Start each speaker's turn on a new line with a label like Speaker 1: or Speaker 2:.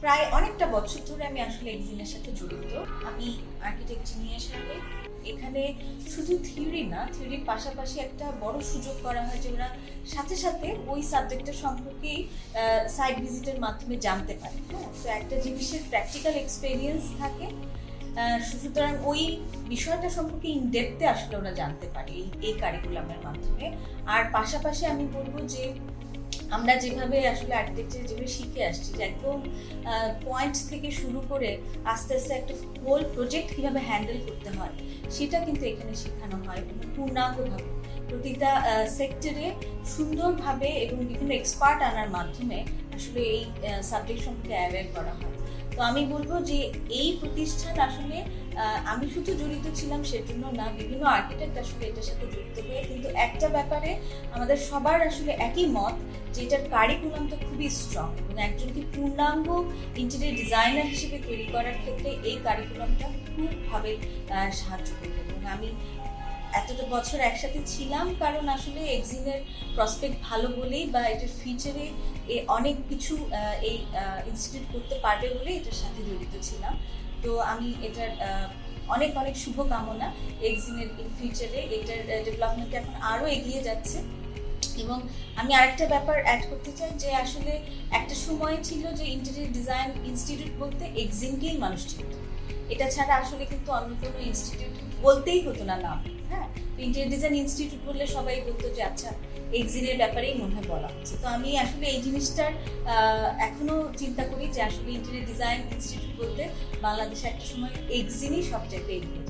Speaker 1: প্রায় অনেকটা বছর ধরে আমি আসলে এক্সিনের সাথে জড়িত। আমি আর্কিটেক্ট জিনিয়া শারমিন। এখানে শুধু থিওরি না, থিওরির পাশাপাশি একটা বড় সুযোগ করা হয় যে ওরা সাথে সাথে ওই সাবজেক্টের সম্পর্কেই সাইট ভিজিটের মাধ্যমে জানতে পারে। হ্যাঁ, তো একটা জিনিসের প্র্যাকটিক্যাল এক্সপেরিয়েন্স থাকে, সুতরাং ওই বিষয়টা সম্পর্কে ইনডেপথে আসলে ওরা জানতে পারে এই কারিকুলামের মাধ্যমে। আর পাশাপাশি আমি বলবো যে আমরা যেভাবে আসলে আর্কিটেকচার যেভাবে শিখে আসছি, যে একদম পয়েন্ট থেকে শুরু করে আস্তে আস্তে একটা হোল প্রজেক্ট কীভাবে হ্যান্ডেল করতে হয় সেটা কিন্তু এখানে শেখানো হয় পূর্ণাঙ্গভাবে, প্রতিটা সেক্টরে সুন্দরভাবে এবং বিভিন্ন এক্সপার্ট আনার মাধ্যমে আসলে এই সাবজেক্ট সম্পর্কে অ্যাওয়্যার করা হয়। তো আমি বলবো যে এই প্রতিষ্ঠান আসলে আমি শুধু জড়িত ছিলাম সেজন্য না, বিভিন্ন আর্কিটেক্ট আসলে এটার সাথে যুক্ত হয়ে, কিন্তু একটা ব্যাপারে আমাদের সবার আসলে একই মত যে এটার কারিকুলামটা খুবই স্ট্রং এবং একজনকে পূর্ণাঙ্গ ইন্টেরিয়র ডিজাইনার হিসেবে তৈরি করার ক্ষেত্রে এই কারিকুলামটা খুবভাবে সাহায্য করবে। এবং আমি এতটা বছর একসাথে ছিলাম কারণ আসলে এক্সিনের প্রসপেক্ট ভালো বলেই বা এটার ফিউচারে অনেক কিছু এই ইনস্টিটিউট করতে পারবে বলে এটার সাথে জড়িত ছিলাম। তো আমি এটার অনেক অনেক শুভকামনা এক্সিনের ইন ফিউচারে, এটার ডেভেলপমেন্ট এখন আরও এগিয়ে যাচ্ছে। এবং আমি আরেকটা ব্যাপার অ্যাড করতে চাই যে আসলে একটা সময় ছিল যে ইন্টেরিয়র ডিজাইন ইনস্টিটিউট বলতে এক্সিনকেই মানুষ চিনত, এটা ছাড়া আসলে কিন্তু অন্য কোনো ইনস্টিটিউট বলতেই হতো না নাম। হ্যাঁ, ইন্টেরিয়র ডিজাইন ইনস্টিটিউট বললে সবাই বলতো যে আচ্ছা এক্সিনের ব্যাপারেই মনে হয় বলা হচ্ছে। তো আমি আসলে এই জিনিসটার এখনো চিন্তা করি যে আসলে ইন্টেরিয়র ডিজাইন ইনস্টিটিউট বলতে বাংলাদেশে একটা সময় এক্সিনই সব জায়গায় এগিয়ে।